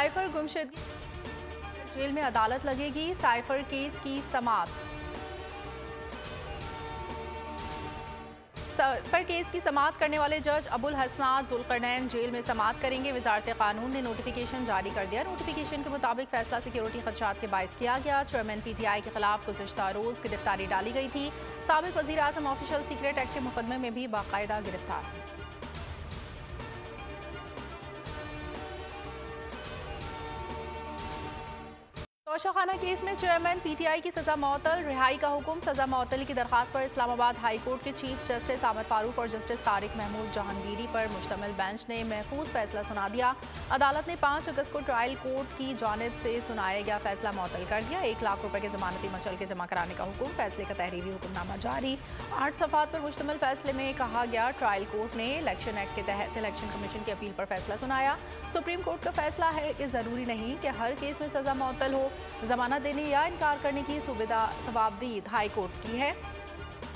Cipher गुमशुदगी, jail में अदालत लगेगी। साइफर केस की समाअत। साइफर केस की समाअत करने वाले जज अबुल हसनात जुल्करनैन जेल में समाअत करेंगे। वजारत कानून ने नोटिफिकेशन जारी कर दिया। नोटिफिकेशन के मुताबिक फैसला सिक्योरिटी खदशात के बाइस किया गया। चेयरमैन PTI के खिलाफ गुज़िश्ता रोज़ गिरफ्तारी डाली गई थी। साबिक वज़ीर आज़म ऑफिशियल सीक्रेट एक्ट के मुकदमे में भी बाकायदा गिरफ्तार है। तोशाखाना केस में चेयरमैन PTI की सजा मअतल। रिहाई का हुक्म। सजा मअतली की दरखास्त पर इस्लामाबाद हाई कोर्ट के चीफ जस्टिस आमिर फारूक और जस्टिस तारिक महमूद जहांगीरी पर मुश्तमिल बेंच ने महफूज फैसला सुना दिया। अदालत ने 5 अगस्त को ट्रायल कोर्ट की जानिब से सुनाया गया फैसला मअतल कर दिया। 1 लाख रुपए के जमानती मचल के जमा कराने का हुक्म। फैसले का तहरीरी हुक्मनामा जारी। 8 सफ़ात पर मुश्तमिल फैसले में कहा गया, ट्रायल कोर्ट ने इलेक्शन एक्ट के तहत इलेक्शन कमीशन की अपील पर फैसला सुनाया। सुप्रीम कोर्ट का फैसला है कि ज़रूरी नहीं कि हर केस में सजा मअतल हो। जमानत देने या इनकार करने की सुविधा सवाबदीद हाई कोर्ट की है।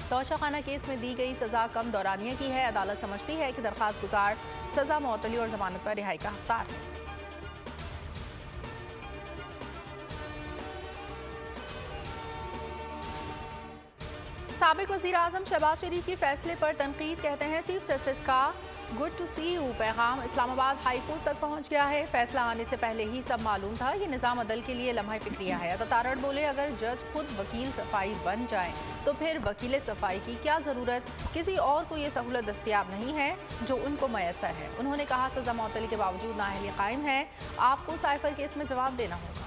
तोशाखाना केस में दी गई सजा कम दौरानिया की है। अदालत समझती है कि दरखास्त गुजार सजा मअतली और जमानत पर रिहाई का हकदार है। साबिक वज़ीर आज़म शहबाज शरीफ के फैसले पर तनकीद। कहते हैं चीफ जस्टिस का गुड टू सी यू पैगाम इस्लामाबाद हाई कोर्ट तक पहुंच गया है। फैसला आने से पहले ही सब मालूम था। ये निज़ाम अदल के लिए लम्हा फिक्रिया है। अदातारड़ बोले, अगर जज खुद वकील सफाई बन जाए तो फिर वकील सफाई की क्या ज़रूरत। किसी और को ये सहूलत दस्तियाब नहीं है जो उनको मैसर है। उन्होंने कहा, सजा मअतली के बावजूद नाअहली कायम है। आपको साइफर केस में जवाब देना होगा।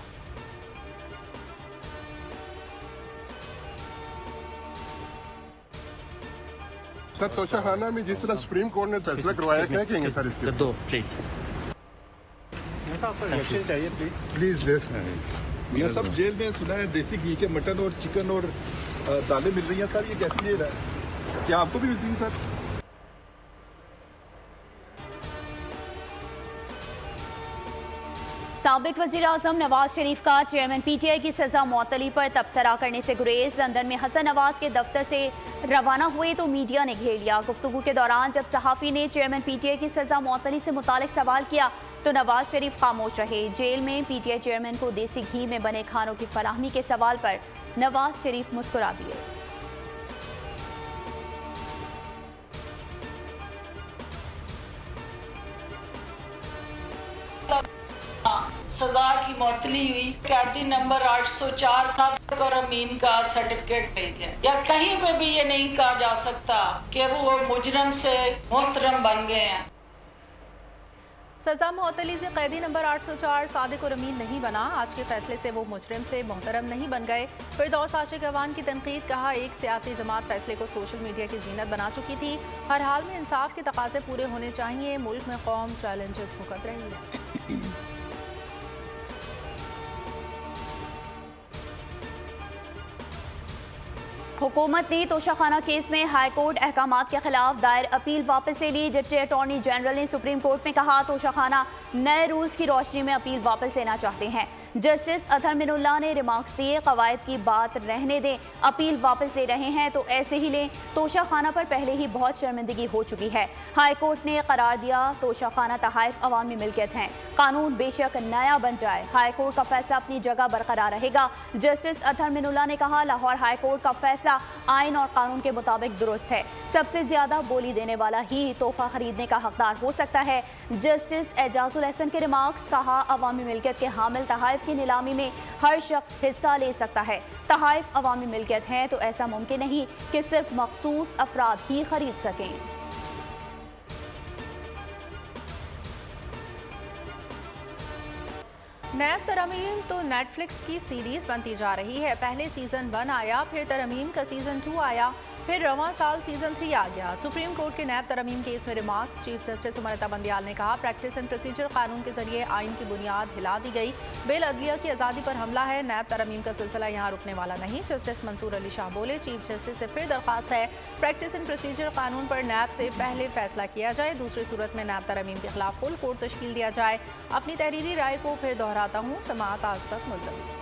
सर, तोशाखाना में जिस तरह सुप्रीम कोर्ट ने फैसला करवाया, क्या कहेंगे सर इसके? दो प्लीज चाहिए प्लीज दे। मियां साहब, जेल में सुना है देसी घी के मटन और चिकन और दालें मिल रही हैं सर, ये कैसे ले रहा है? क्या आपको भी मिलती हैं सर? साबिक वज़ीर आज़म नवाज शरीफ का चेयरमैन PTI की सजा मअतली पर तबसरा करने से गुरेज। लंदन में हसन नवाज के दफ्तर से रवाना हुए तो मीडिया ने घेर लिया। गुफ्तगू के दौरान जब सहाफ़ी ने चेयरमैन PTI की सजा मअतली से मुतालिक सवाल किया तो नवाज शरीफ खामोश रहे। जेल में PTI चेयरमैन को देसी घी में बने खानों की फराहमी के सवाल पर नवाज शरीफ मुस्कुरा दिए। सजा की मअतली हुई। कैदी नंबर 804 साबिक और अमीन का सर्टिफिकेट मिल गया। या कहीं पे भी ये नहीं कहा जा सकता कि वो मुजरम से मोहतरम बन गए हैं। सजा मअतली से कैदी नंबर 804 सादिक और अमीन नहीं बना। आज के फैसले से वो मुजरिम से मोहतरम नहीं बन गए। फिरदौस आशिक अवान की तनकीद। कहा, एक सियासी जमात फैसले को सोशल मीडिया की जीनत बना चुकी थी। हर हाल में इंसाफ के तकाजे पूरे होने चाहिए। मुल्क में कौम चैलेंजेस भुगत रही है। हुकूमत ने तोशाखाना केस में हाई कोर्ट अहकामात के खिलाफ दायर अपील वापस ले ली। डिप्टी अटॉर्नी जनरल ने सुप्रीम कोर्ट में कहा, तोशाखाना नए रूल्स की रोशनी में अपील वापस लेना चाहते हैं। जस्टिस अतहर मिनुल्लाह ने रिमार्क्स दिए, कवायद की बात रहने दें, अपील वापस ले रहे हैं तो ऐसे ही लें। तोशाखाना पर पहले ही बहुत शर्मिंदगी हो चुकी है। हाई कोर्ट ने करार दिया, तोशाखाना तहाइफ अवामी मिल्कियत हैं। कानून बेशक नया बन जाए, हाई कोर्ट का फैसला अपनी जगह बरकरार रहेगा। जस्टिस अतहर मिनुल्लाह ने कहा, लाहौर हाई कोर्ट का फैसला आइन और कानून के मुताबिक दुरुस्त है। सबसे ज्यादा बोली देने वाला ही तोहफा खरीदने का हकदार हो सकता है। जस्टिस एजाजुल एहसन के रिमार्क्स। कहा, अवामी मिल्कियत के हामिल तहाइफ की नीलामी में हर शख्स हिस्सा ले सकता है। तहाइफ अवामी मिल्कियत हैं तो ऐसा मुमकिन नहीं कि सिर्फ मखसूस अफराद ही खरीद सकें। नैब तरमीम तो नेटफ्लिक्स की सीरीज बनती जा रही है। पहले सीजन 1 आया, फिर तरमीम का सीजन 2 आया, फिर रवां साल सीजन 3 आ गया। सुप्रीम कोर्ट के नैब तरमीम केस में रिमार्क्स। चीफ जस्टिस उमरता बंदियाल ने कहा, प्रैक्टिस एंड प्रोसीजर कानून के जरिए आइन की बुनियाद हिला दी गई। बेल अदलिया की आज़ादी पर हमला है। नैब तरमीम का सिलसिला यहाँ रुकने वाला नहीं। जस्टिस मंसूर अली शाह बोले, चीफ जस्टिस से फिर दरख्वास्त है, प्रैक्टिस एंड प्रोसीजर कानून पर नैब से पहले फैसला किया जाए। दूसरी सूरत में नैब तरमीम के खिलाफ फुल कोर्ट तश्कील दिया जाए। अपनी तहरीरी राय को फिर दोहराता हूँ, समाअत आज तक मुलतवी।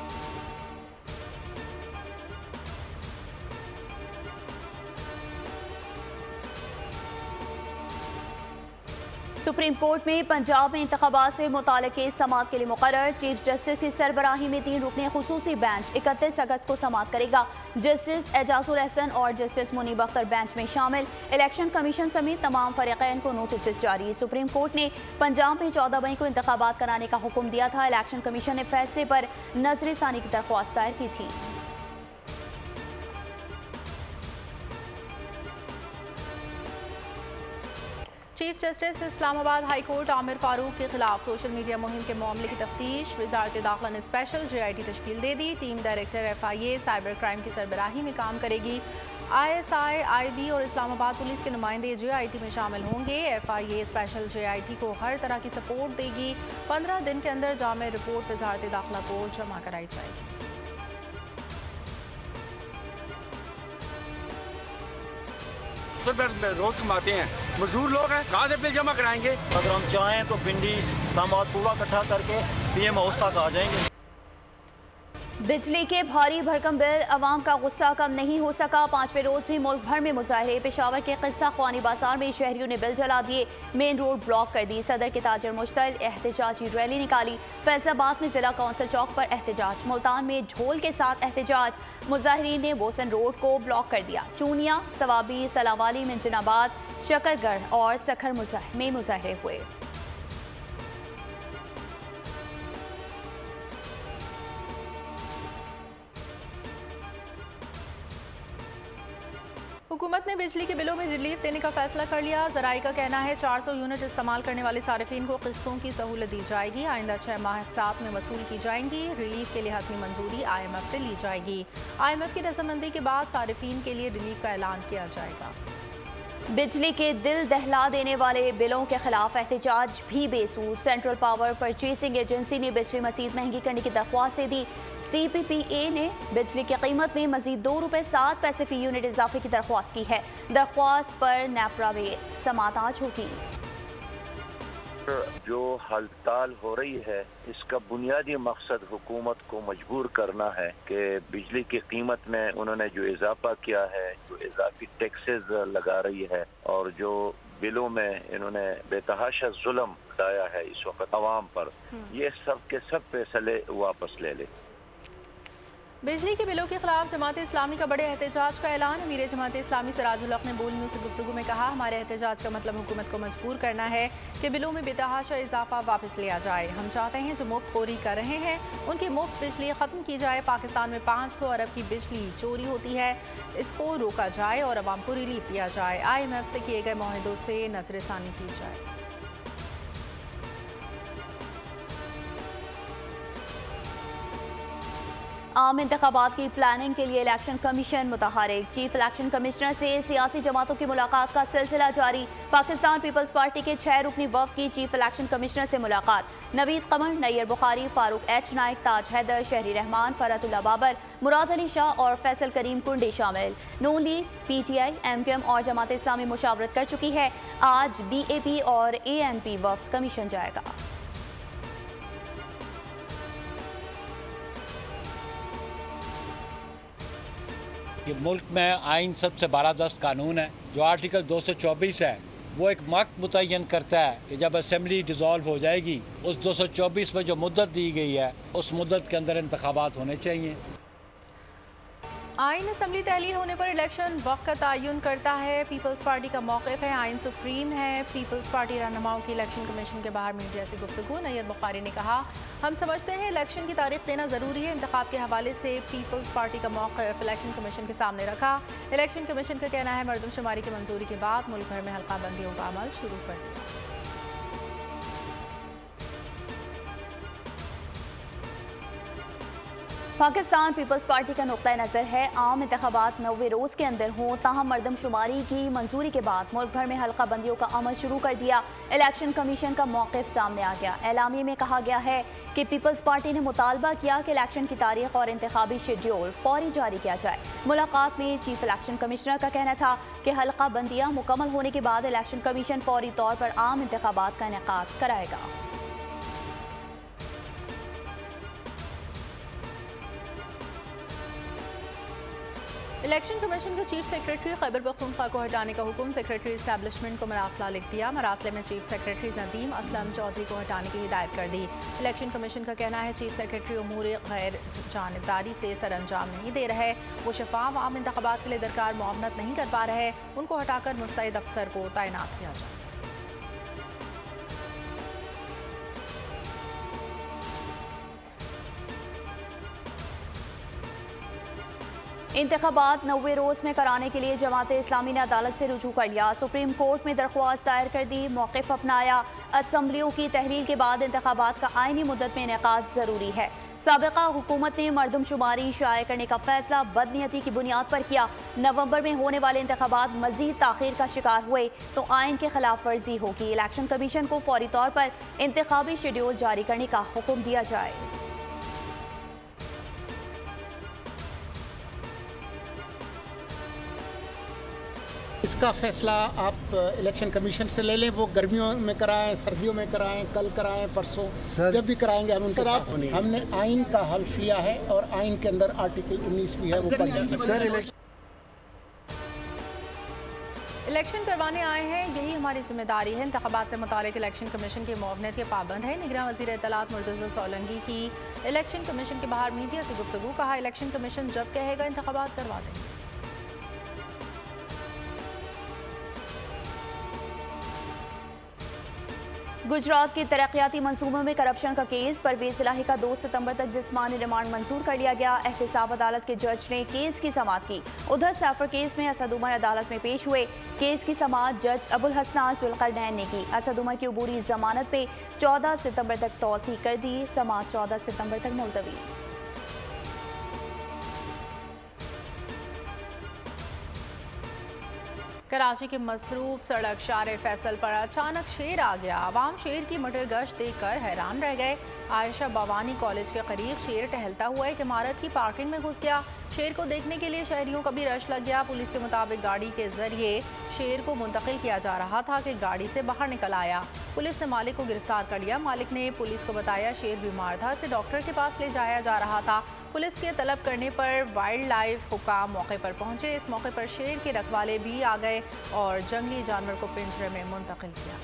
सुप्रीम कोर्ट में पंजाब में इंतखाबात से मुताल्लिक़ केस समाअत के लिए मुकर्रर। चीफ जस्टिस की सरबराही में 3 रुकनी खुसूसी बेंच 31 अगस्त को समाअत करेगा। जस्टिस एजाजुल हसन और जस्टिस मुनीब अख्तर बेंच में शामिल। इलेक्शन कमीशन समेत तमाम फरीक़ैन को नोटिस जारी। सुप्रीम कोर्ट ने पंजाब में 14 मई को इंतखाबात कराने का हुक्म दिया था। इलेक्शन कमीशन ने फैसले पर नज़र-ए-सानी की दरख्वास्त दायर की थी। Chief justice Islamabad high court Aamir Farooq के खिलाफ सोशल मीडिया मुहिम के मामले की तफ्तीश। वजारत दाखिला ने स्पेशल JIT तश्कील दे दी। Team director FIA cyber crime की सरबराही में काम करेगी। ISI, IB और इस्लामाबाद पुलिस के नुमाइंदे JIT में शामिल होंगे। FIA स्पेशल JIT को हर तरह की सपोर्ट देगी। 15 दिन के अंदर जामे रिपोर्ट वजारत दाखिला को जमा कराई जाएगी। रोज कमाते हैं, मजदूर लोग हैं, कहाँ से बिल जमा कराएंगे? अगर हम चाहें तो पिंडी इस्लामाबाद पूरा इकट्ठा करके PM हाउस तक आ जाएंगे। बिजली के भारी भरकम बिल, अवाम का गुस्सा कम नहीं हो सका। 5वें रोज भी मुल्क भर में मुजाहरे। पेशावर के किस्सा ख्वानी बाजार में शहरियों ने बिल जला दिए, मेन रोड ब्लॉक कर दी। सदर के ताजर मुश्तल एहतजाजी रैली निकाली। फैसलाबाद में जिला कौंसिल चौक पर एहतजाज। मुल्तान में ढोल के साथ एहतजाज। मुजाहिरीन ने बोसन रोड को ब्लॉक कर दिया। चूनिया, सवाबी, सलावाली, मंजनाबाद, शकरगढ़ और सखर में मुजाहरे हुए। हुकूमत ने बिजली के बिलों में रिलीफ देने का फैसला कर लिया। ज़राई का कहना है 400 यूनिट इस्तेमाल करने वाले सारिफिन को किस्तों की सहूलत दी जाएगी। आइंदा 6 माह साथ में वसूल की जाएंगी। रिलीफ के लिए हतमी मंजूरी IMF से ली जाएगी। IMF की रजामंदी के बाद सारिफिन के लिए रिलीफ का ऐलान किया जाएगा। बिजली के दिल दहला देने वाले बिलों के खिलाफ एहतजाज भी बेसूद। सेंट्रल पावर परचेसिंग एजेंसी ने बिजली मज़ीद महंगी करने की दरख्वास्त दे दी। CPPA ने बिजली की कीमत में मजीद ₹2.07 फी यूनिट इजाफे की दरख्वास्त की है। दरख्वास्त पर नेपरा में समाअत आज होगी। जो हड़ताल हो रही है इसका बुनियादी मकसद हुकूमत को मजबूर करना है कि बिजली की कीमत में उन्होंने जो इजाफा किया है, जो इजाफी टैक्सेस लगा रही है और जो बिलों में इन्होंने बेतहाशा जुल्म डाया है इस वक्त अवाम पर, ये सब के सब फैसले वापस ले ले। बिजली के बिलों के खिलाफ जमात इस्लामी का बड़े एहतजाज का ऐलान। अमीर जमात इस्लामी सिराजुल हक ने बोल न्यूज़ से गुफ्तगू में कहा, हमारे एहतजाज का मतलब हुकूमत को मजबूर करना है कि बिलों में बेतहाशा इजाफा वापस लिया जाए। हम चाहते हैं जो मुफ्त खोरी कर रहे हैं उनकी मुफ्त बिजली ख़त्म की जाए। पाकिस्तान में 500 अरब की बिजली चोरी होती है, इसको रोका जाए और अवाम को रिलीफ दिया जाए। IMF से किए गए मुआहदों से नजरसानी की जाए। आम इंतखाबात की प्लानिंग के लिए इलेक्शन कमीशन मुतहरिक। चीफ इलेक्शन कमिश्नर से सियासी जमातों की मुलाकात का सिलसिला जारी। पाकिस्तान पीपल्स पार्टी के 6 रुकनी वफ़द की चीफ इलेक्शन कमिश्नर से मुलाकात। नवीद कमर, नैयर बुखारी, फारूक H नाइक, ताज हैदर, शहरी रहमान, फरतुल्ला बाबर, मुराद अली शाह और फैसल करीम कुंडी शामिल। नून लीग, PTI, MKM और जमात इस्लामी मुशावरत कर चुकी है। आज BAP और ANP वफ़द कमीशन जाएगा। कि मुल्क में आइन सबसे बालादस्त कानून है। जो आर्टिकल 224 है वो एक वक्त मुतय्यन करता है कि जब असेंबली डिज़ोल्व हो जाएगी, उस 224 में जो मुद्दत दी गई है उस मुद्दत के अंदर इंतखाबात होने चाहिए। आइन असम्बली तहलील होने पर इलेक्शन वक्त का तयन करता है। पीपल्स पार्टी का मौक़िफ़ है, आइन सुप्रीम है। पीपल्स पार्टी रहनुमाओं की इलेक्शन कमीशन के बाहर मीडिया से गुफ्तगू। नैयर बुखारी ने कहा, हम समझते हैं इलेक्शन की तारीख देना ज़रूरी है। इंतखाब के हवाले से पीपल्स पार्टी का मौक़िफ़ इलेक्शन कमीशन के सामने रखा। इलेक्शन कमीशन का कहना है मरदमशुमारी की मंजूरी के बाद मुल्क भर में हल्का बंदियों का अमल शुरू कर दिया। पाकिस्तान पीपल्स पार्टी का नुक्ता नज़र है आम इंतखाबात 90 रोज़ के अंदर हों, ताहम मरदमशुमारी की मंजूरी के बाद मुल्क भर में हल्का बंदियों का अमल शुरू कर दिया। इलेक्शन कमीशन का मौक़िफ़ सामने आ गया। एलामिया में कहा गया है कि पीपल्स पार्टी ने मुतालबा किया कि इलेक्शन की तारीख और इंतखाबी शेड्यूल फौरी जारी किया जाए। मुलाकात में चीफ इलेक्शन कमिश्नर का कहना था कि हल्का बंदियाँ मुकम्मल होने के बाद इलेक्शन कमीशन फौरी तौर पर आम इंतखाबात का इनेकाद कराएगा। इलेक्शन कमीशन के चीफ सेक्रेटरी खैबर पख्तूनख्वा को हटाने का हुक्म। सेक्रेटरी इस्टेब्लिशमेंट को मरासला लिख दिया। मरासले में चीफ सेक्रेटरी नदीम असलम चौधरी को हटाने की हिदायत कर दी। इलेक्शन कमीशन का कहना है चीफ सेक्रेटरी उमूर गैर जानिबदारी से सरअंजाम नहीं दे रहे, वो शफाफ आम इंतखाबात के लिए दरकार मुआवनत नहीं कर पा रहे, उनको हटाकर मुस्तैद अफसर को तैनात किया जाए। इंतखाबात 90 रोज़ में कराने के लिए जमात इस्लामी ने अदालत से रुजू कर लिया। सुप्रीम कोर्ट में दरख्वास्त दायर कर दी, मौक़िफ़ अपनाया। असम्बलियों की तहलील के बाद इंतखाबात का आईनी मुद्दत में इनेकाद ज़रूरी है। साबिक़ा हुकूमत ने मरदमशुमारी शाये करने का फैसला बदनीयती की बुनियाद पर किया। नवंबर में होने वाले इंतखाबात मज़ीद ताख़ीर का शिकार हुए तो आइन के खिलाफ वर्जी होगी। इलेक्शन कमीशन को फौरी तौर पर इंतखाबी शेड्यूल जारी करने का हुक्म दिया जाए। इसका फैसला आप इलेक्शन कमीशन से ले लें, वो गर्मियों में कराएं, सर्दियों में कराएं, कल कराएं, परसों, जब भी कराएंगे हम उनके साथ। हमने आइन का हल्फ लिया है और आइन के अंदर आर्टिकल 19 भी है, वो पढ़ जाए। इलेक्शन करवाने आए हैं, यही हमारी जिम्मेदारी है। इंतखाबात से मुतालिक इलेक्शन कमीशन की मुआवनत के पाबंद है। निगरान वज़ीर इत्तलात मुर्तज़ा सोलंकी की इलेक्शन कमीशन के बाहर मीडिया से गुफ्तगू। कहा इलेक्शन कमीशन जब कहेगा इंतखाबात करवा देंगे। गुजरात के तरक्याती मंसूबों में करप्शन का केस। परवेज इलाही का 2 सितंबर तक जिस्मानी रिमांड मंजूर कर लिया गया। एहतसाब अदालत के जज ने केस की समाअत की। उधर सैफर केस में असद उमर अदालत में पेश हुए। केस की समाअत जज अबुल हसनान जुल्करनैन ने की। असद उमर की अबूरी जमानत पे 14 सितंबर तक तौसीह कर दी। समाअत 14 सितंबर तक मुलतवी। कराची के मसरूफ सड़क शारे फैसल पर अचानक शेर आ गया। आवाम शेर की मटर गश्त देखकर हैरान रह गए। आयशा बावानी कॉलेज के करीब शेर टहलता हुआ एक इमारत की पार्किंग में घुस गया। शेर को देखने के लिए शहरियों का भी रश लग गया। पुलिस के मुताबिक गाड़ी के जरिए शेर को मुंतकिल किया जा रहा था कि गाड़ी से बाहर निकल आया। पुलिस ने मालिक को गिरफ्तार कर लिया। मालिक ने पुलिस को बताया शेर बीमार था, इसे डॉक्टर के पास ले जाया जा रहा था। पुलिस के तलब करने पर वाइल्ड लाइफ हुकाम मौके पर पहुंचे। इस मौके पर शेर के रखवाले भी आ गए और जंगली जानवर को पिंजरे में मुंतकिल किया।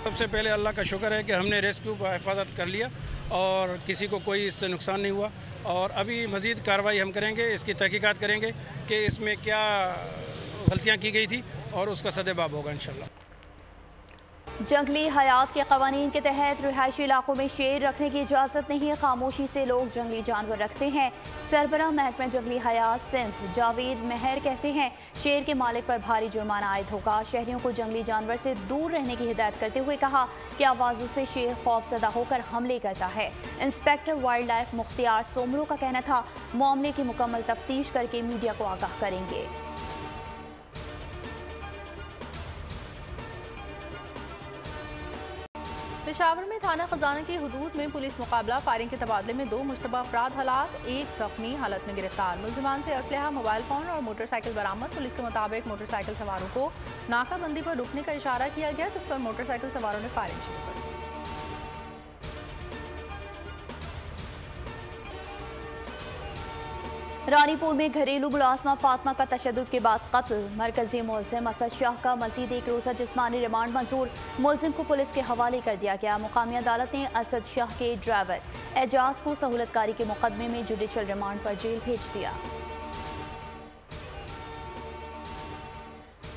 सबसे पहले अल्लाह का शुक्र है कि हमने रेस्क्यू का हिफाजत कर लिया और किसी को कोई इससे नुकसान नहीं हुआ। और अभी मज़ीद कार्रवाई हम करेंगे, इसकी तहकीकात करेंगे कि इसमें क्या गलतियाँ की गई थी और उसका सदेबाब होगा इंशाल्लाह। जंगली हयात के कवानीन के तहत रिहायशी इलाकों में शेर रखने की इजाज़त नहीं। खामोशी से लोग जंगली जानवर रखते हैं। सरबराह महकमा जंगली हयात सिंध जावेद मेहर कहते हैं शेर के मालिक पर भारी जुर्माना आयद होगा। शहरियों को जंगली जानवर से दूर रहने की हिदायत करते हुए कहा कि आवाज़ों से शेर खौफजदा होकर हमले करता है। Inspector wild life Mukhtiar Soomro का कहना था मामले की मुकम्मल तफ्तीश करके मीडिया को आगाह करेंगे। पेशावर में थाना खजाना की हुदूद में पुलिस मुकाबला। फायरिंग के तबादले में 2 मुश्तबा अफराद हलाक, 1 जख्मी हालत में गिरफ्तार। मुलजिमान से असलहा, मोबाइल फ़ोन और मोटरसाइकिल बरामद। पुलिस के मुताबिक मोटरसाइकिल सवारों को नाकाबंदी पर रुकने का इशारा किया गया, जिस पर मोटरसाइकिल सवारों ने फायरिंग शुरू कर दी। रानीपुर में घरेलू मुलाजमा फातिमा का तशद्दुद के बाद कत्ल। मरकजी मुलजिम असद शाह का मजीद 1 रोज़ा जिस्मानी रिमांड मंजूर। मुलजिम को पुलिस के हवाले कर दिया गया। मुकामी अदालत ने असद शाह के ड्राइवर एजाज को सहूलतकारी के मुकदमे में जुडिशल रिमांड पर जेल भेज दिया।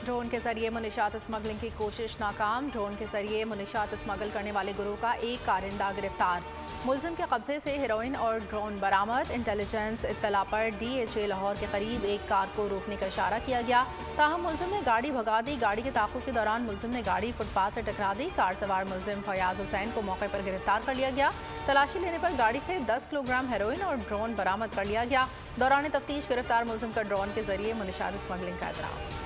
ड्रोन के जरिए मुनशियात स्मगलिंग की कोशिश नाकाम। ड्रोन के जरिए मुनशियात स्मगल करने वाले गिरोह का एक कारिंदा गिरफ्तार। मुलजिम के कब्जे से हेरोइन और ड्रोन बरामद। इंटेलिजेंस इत्तला पर DHA लाहौर के करीब एक कार को रोकने का इशारा किया गया, ताहम मुलजिम ने गाड़ी भगा दी। गाड़ी के ताक़ुब के दौरान मुलजिम ने गाड़ी फुटपाथ से टकरा दी। कार सवार मुलजिम फयाज हुसैन को मौके पर गिरफ्तार कर लिया गया। तलाशी लेने पर गाड़ी से 10 किलोग्राम हेरोइन और ड्रोन बरामद कर लिया गया। दौरान तफ्तीश गिरफ्तार मुलजिम का ड्रोन के जरिए मुनशियात स्मगलिंग का इतराफ़।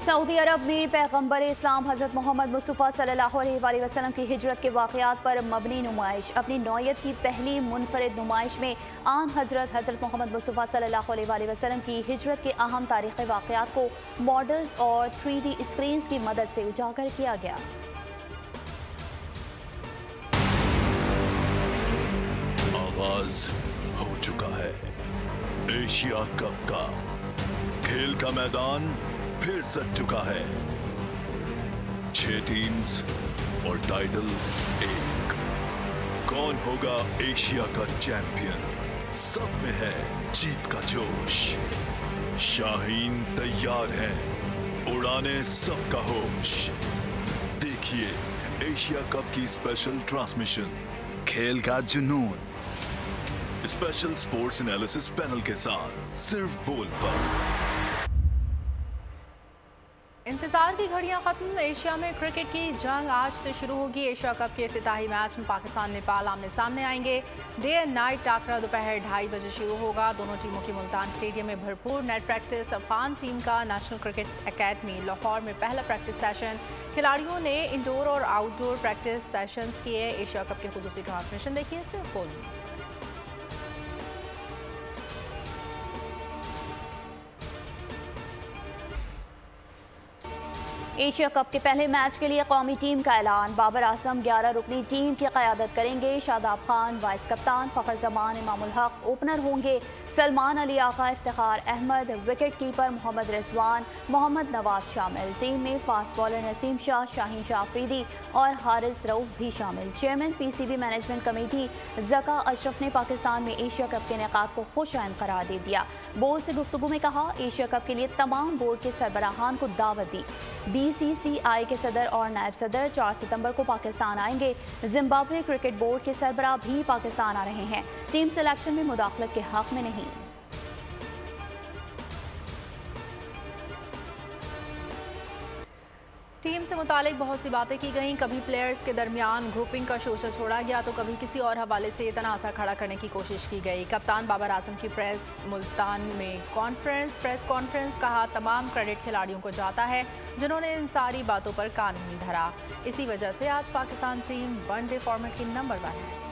सऊदी अरब में पैगंबर इस्लाम हज़रत मोहम्मद मुस्तफ़ा सल्लल्लाहु अलैहि वसल्लम की हिजरत के वाक़यात पर मबनी नुमाइश। अपनी नौयत की पहली मुनफरिद नुमाइश में आन हज़रत मोहम्मद मुस्तफ़ा सल्लल्लाहु अलैहि वसल्लम की हिजरत के अहम तारीख़ी वाक़यात को मॉडल्स और 3D स्क्रीन की मदद से उजागर किया गया। आगाज हो चुका है एशिया कप का। खेल का मैदान फिर सज चुका है। 6 टीम्स और टाइटल 1। कौन होगा एशिया का चैंपियन? सब में है जीत का जोश। शाहीन तैयार है, उड़ाने सबका होश। देखिए एशिया कप की स्पेशल ट्रांसमिशन, खेल का जुनून, स्पेशल स्पोर्ट्स एनालिसिस पैनल के साथ सिर्फ बोल पर। इंतजार की घड़ियां खत्म। एशिया में क्रिकेट की जंग आज से शुरू होगी। एशिया कप के इफ्तिताही मैच में पाकिस्तान नेपाल आमने सामने आएंगे। डे एंड नाइट टाकरा दोपहर 2:30 बजे शुरू होगा। दोनों टीमों की मुल्तान स्टेडियम में भरपूर नेट प्रैक्टिस। अफगान टीम का नेशनल क्रिकेट एकेडमी लाहौर में पहला प्रैक्टिस सेशन। खिलाड़ियों ने इंडोर और आउटडोर प्रैक्टिस सेशंस किए। एशिया कप के खुसूसी ट्रांसमिशन देखिए सिर्फ बोल। एशिया कप के पहले मैच के लिए कौमी टीम का ऐलान। बाबर आजम 11 रुकनी टीम की क़यादत करेंगे। शादाब खान वाइस कप्तान, फ़खर जमान, इमामुल हक ओपनर होंगे। सलमान अली आका, इफ्तिखार अहमद, विकेट कीपर मोहम्मद रिजवान, मोहम्मद नवाज शामिल। टीम में फास्ट बॉलर नसीम शाह, शाहीन शाह अफरीदी और हारिस रऊफ भी शामिल। Chairman PCB management committee Zaka Ashraf ने पाकिस्तान में एशिया कप के इनेकाद को खुशआइंद करार दे दिया। बोर्ड से गुफ्तगू में कहा, एशिया कप के लिए तमाम बोर्ड के सरबराहान को दावत दी। BCCI के सदर और नायब सदर 4 सितंबर को पाकिस्तान आएंगे। जिम्बाब्वे क्रिकेट बोर्ड के सरबराह भी पाकिस्तान आ रहे हैं। टीम सिलेक्शन में मुदाखलत के हक में नहीं। टीम से मुतालिक बहुत सी बातें की गई। कभी प्लेयर्स के दरमियान ग्रुपिंग का शोशा छोड़ा गया तो कभी किसी और हवाले से तनाज़ा खड़ा करने की कोशिश की गई। कप्तान बाबर आजम की मुल्तान में प्रेस कॉन्फ्रेंस कहा, तमाम क्रेडिट खिलाड़ियों को जाता है जिन्होंने इन सारी बातों पर कान नहीं धरा। इसी वजह से आज पाकिस्तान टीम वनडे फॉर्मेट की नंबर 1 है।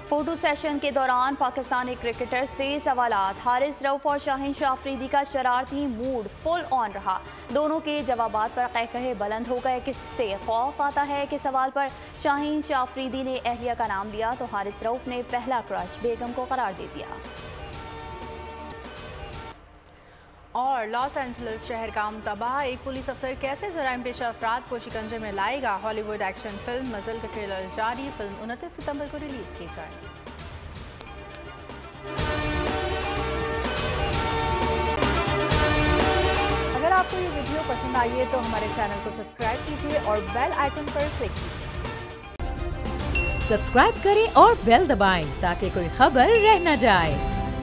फोटो सेशन के दौरान पाकिस्तानी क्रिकेटर से सवालात। हारिस रऊफ और शाहीन शाह अफरीदी का शरारती मूड फुल ऑन रहा। दोनों के जवाबात पर कहकहे बुलंद हो गए। किससे खौफ आता है के सवाल पर शाहीन शाह अफरीदी ने अहलिया का नाम लिया तो हारिस रऊफ ने पहला क्रश बेगम को करार दे दिया। और लॉस एंजलिस शहर का तबाह, एक पुलिस अफसर कैसे जराइम पेशा अफराद को शिकंजे में लाएगा। हॉलीवुड एक्शन फिल्म मजल का ट्रेलर जारी। फिल्म 29 सितंबर को रिलीज की जाएगी। अगर आपको ये वीडियो पसंद आई है तो हमारे चैनल को सब्सक्राइब कीजिए और बेल आइकन पर क्लिक कीजिए। सब्सक्राइब करें और बेल दबाएं ताकि कोई खबर रह न जाए।